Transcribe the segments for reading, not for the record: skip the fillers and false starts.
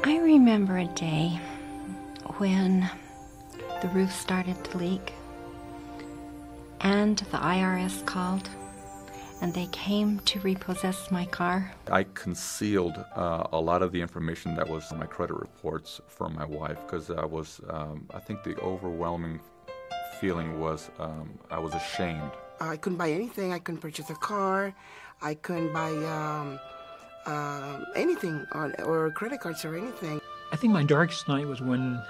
I remember a day when the roof started to leak and the IRS called and they came to repossess my car. I concealed a lot of the information that was on my credit reports from my wife because I think the overwhelming feeling was I was ashamed. I couldn't buy anything. I couldn't purchase a car. I couldn't buy anything or credit cards or anything. I think my darkest night was when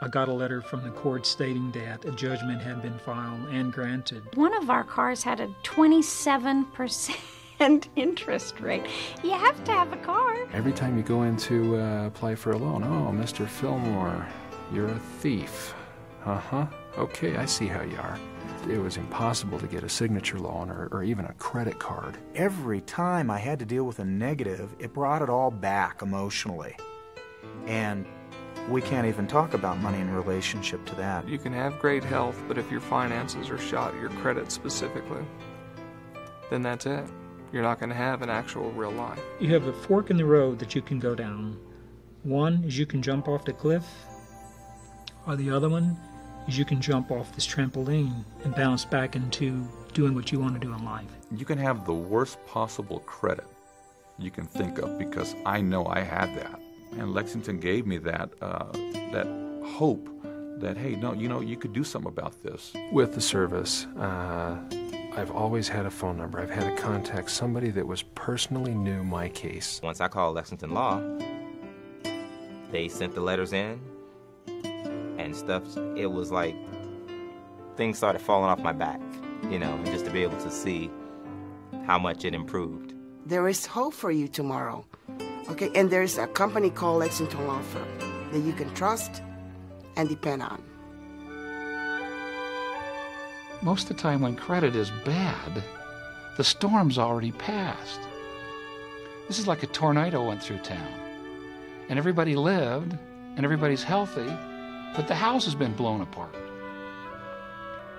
I got a letter from the court stating that a judgment had been filed and granted. One of our cars had a 27% interest rate. You have to have a car. Every time you go in to apply for a loan, oh, Mr. Fillmore, you're a thief. Uh-huh. Okay, I see how you are. It was impossible to get a signature loan or even a credit card. Every time I had to deal with a negative, it brought it all back emotionally. And we can't even talk about money in relationship to that. You can have great health, but if your finances are shot, your credit specifically, then that's it. You're not going to have an actual real life. You have a fork in the road that you can go down. One is you can jump off the cliff, or the other one is you can jump off this trampoline and bounce back into doing what you want to do in life. You can have the worst possible credit you can think of because I know I had that. And Lexington gave me that hope that, hey, no, you could do something about this. With the service, I've always had a phone number. I've had to contact somebody that was personally knew my case. Once I called Lexington Law, they sent the letters in and stuff. It was like things started falling off my back, and just to be able to see how much it improved. There is hope for you tomorrow. Okay, and there's a company called Lexington Law Firm that you can trust and depend on. Most of the time when credit is bad, the storm's already passed. This is like a tornado went through town. And everybody lived, and everybody's healthy, but the house has been blown apart.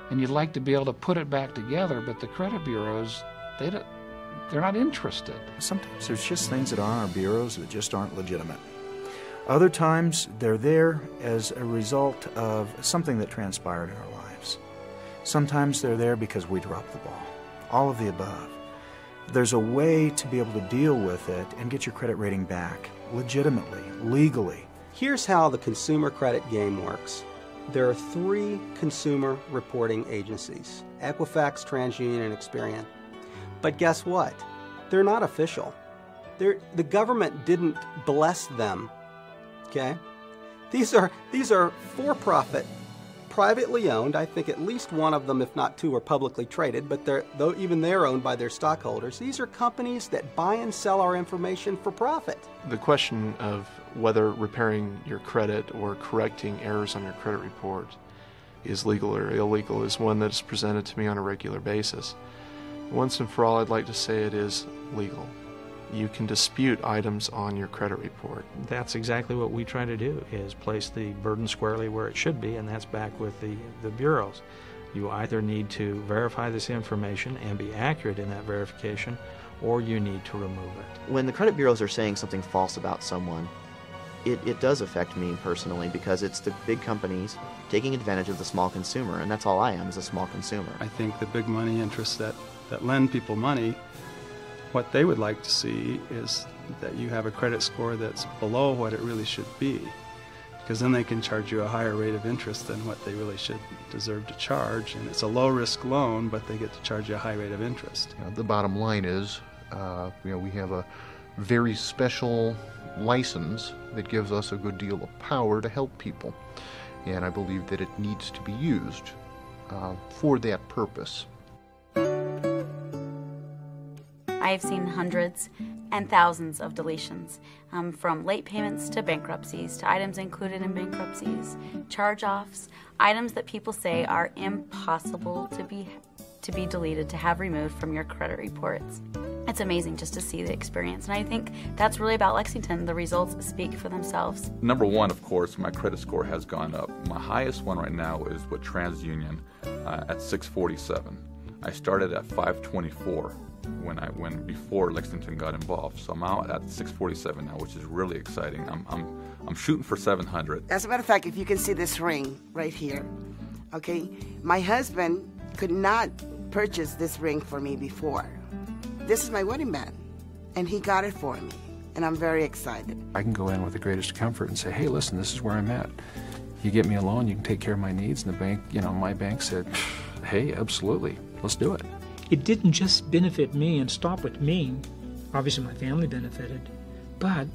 And you'd like to be able to put it back together, but the credit bureaus, they're not interested. Sometimes there's just things that are on our bureaus that just aren't legitimate. Other times they're there as a result of something that transpired in our lives. Sometimes they're there because we dropped the ball. All of the above. There's a way to be able to deal with it and get your credit rating back legitimately, legally. Here's how the consumer credit game works. There are 3 consumer reporting agencies: Equifax, TransUnion, and Experian. But guess what? They're not official. The government didn't bless them. Okay? These are for-profit, privately owned. I think at least one of them, if not 2, are publicly traded, but even they're owned by their stockholders. These are companies that buy and sell our information for profit. The question of whether repairing your credit or correcting errors on your credit report is legal or illegal is one that is presented to me on a regular basis. Once and for all, I'd like to say it is legal. You can dispute items on your credit report. That's exactly what we try to do, is place the burden squarely where it should be, and that's back with the bureaus. You either need to verify this information and be accurate in that verification, or you need to remove it. When the credit bureaus are saying something false about someone, it does affect me personally, because it's the big companies taking advantage of the small consumer, and that's all I am, is a small consumer. I think the big money interests that lend people money, what they would like to see is that you have a credit score that's below what it really should be, because then they can charge you a higher rate of interest than what they really should deserve to charge, and it's a low-risk loan, but they get to charge you a high rate of interest. The bottom line is, we have a very special license that gives us a good deal of power to help people, and I believe that it needs to be used for that purpose. I've seen hundreds and thousands of deletions, from late payments to bankruptcies, to items included in bankruptcies, charge-offs, items that people say are impossible to be deleted, to have removed from your credit reports. It's amazing just to see the experience, and I think that's really about Lexington. The results speak for themselves. Number one, of course, my credit score has gone up. My highest one right now is with TransUnion at 647. I started at 524 when before Lexington got involved. So I'm out at 647 now, which is really exciting. I'm shooting for 700. As a matter of fact, if you can see this ring right here, okay, my husband could not purchase this ring for me before. This is my wedding band, and he got it for me, and I'm very excited. I can go in with the greatest comfort and say, hey, listen, this is where I'm at. You get me a loan, you can take care of my needs. And the bank, my bank said, hey, absolutely, let's do it. It didn't just benefit me and stop with me. Obviously, my family benefited. But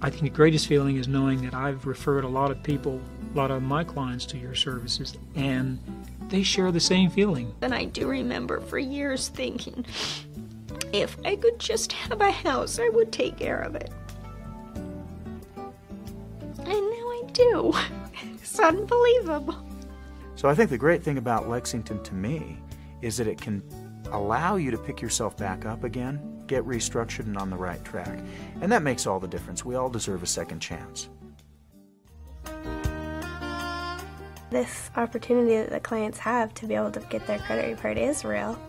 I think the greatest feeling is knowing that I've referred a lot of people, a lot of my clients to your services, and they share the same feeling. And I do remember for years thinking, if I could just have a house, I would take care of it. And now I do. It's unbelievable. So I think the great thing about Lexington to me is that it can allow you to pick yourself back up again, get restructured and on the right track. And that makes all the difference. We all deserve a second chance. This opportunity that the clients have to be able to get their credit report is real.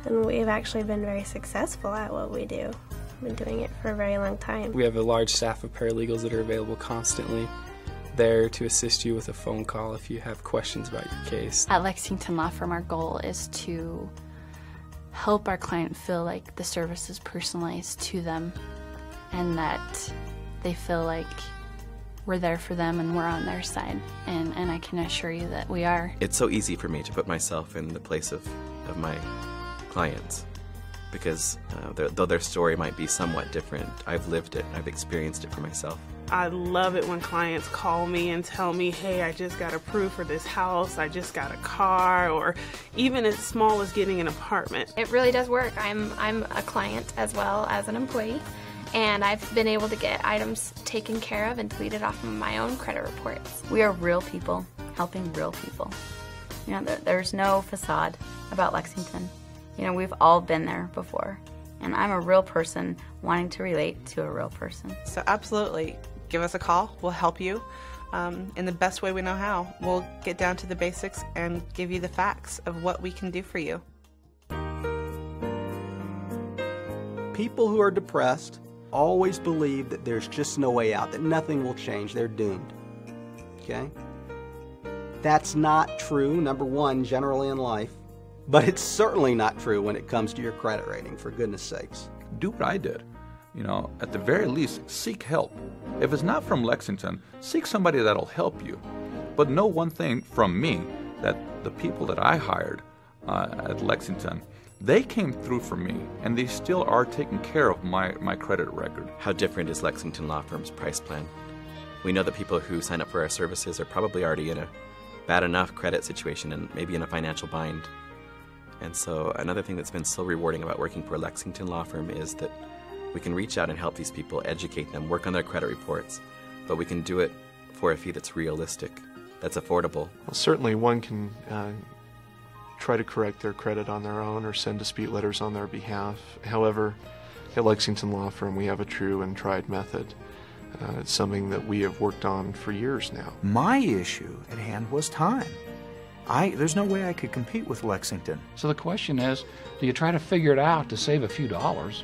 And we've actually been very successful at what we do. We've been doing it for a very long time. We have a large staff of paralegals that are available constantly, there to assist you with a phone call if you have questions about your case. At Lexington Law Firm, our goal is to help our client feel like the service is personalized to them and that they feel like we're there for them and we're on their side. And I can assure you that we are. It's so easy for me to put myself in the place of my clients because though their story might be somewhat different, I've lived it, I've experienced it for myself. I love it when clients call me and tell me, hey, I just got approved for this house, I just got a car, or even as small as getting an apartment. It really does work. I'm a client as well as an employee, and I've been able to get items taken care of and deleted off of my own credit reports. We are real people helping real people. There's no facade about Lexington. We've all been there before, and I'm a real person wanting to relate to a real person. So absolutely. Give us a call. We'll help you in the best way we know how. We'll get down to the basics and give you the facts of what we can do for you. People who are depressed always believe that there's just no way out, that nothing will change. They're doomed. Okay? That's not true, number one, generally in life. But it's certainly not true when it comes to your credit rating, for goodness sakes. Do what I did. At the very least, seek help. If it's not from Lexington, seek somebody that'll help you. But know one thing from me, that the people that I hired at Lexington, they came through for me, and they still are taking care of my credit record. How different is Lexington Law Firm's price plan? We know that people who sign up for our services are probably already in a bad enough credit situation and maybe in a financial bind. And so another thing that's been so rewarding about working for a Lexington Law Firm is that we can reach out and help these people, educate them, work on their credit reports, but we can do it for a fee that's realistic, that's affordable. Well, certainly one can try to correct their credit on their own or send dispute letters on their behalf. However, at Lexington Law Firm, we have a true and tried method. It's something that we have worked on for years now. My issue at hand was time. There's no way I could compete with Lexington. So the question is, do you try to figure it out to save a few dollars?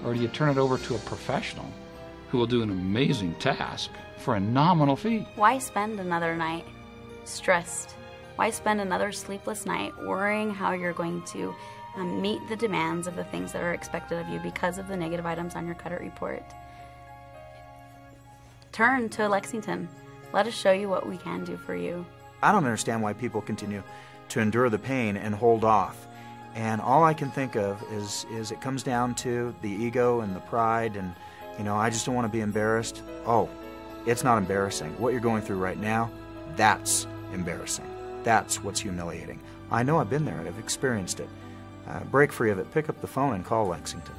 Or do you turn it over to a professional who will do an amazing task for a nominal fee? Why spend another night stressed? Why spend another sleepless night worrying how you're going to meet the demands of the things that are expected of you because of the negative items on your credit report? Turn to Lexington. Let us show you what we can do for you. I don't understand why people continue to endure the pain and hold off. And all I can think of is it comes down to the ego and the pride and, I just don't want to be embarrassed. Oh, it's not embarrassing. What you're going through right now, that's embarrassing. That's what's humiliating. I know I've been there and I've experienced it. Break free of it. Pick up the phone and call Lexington.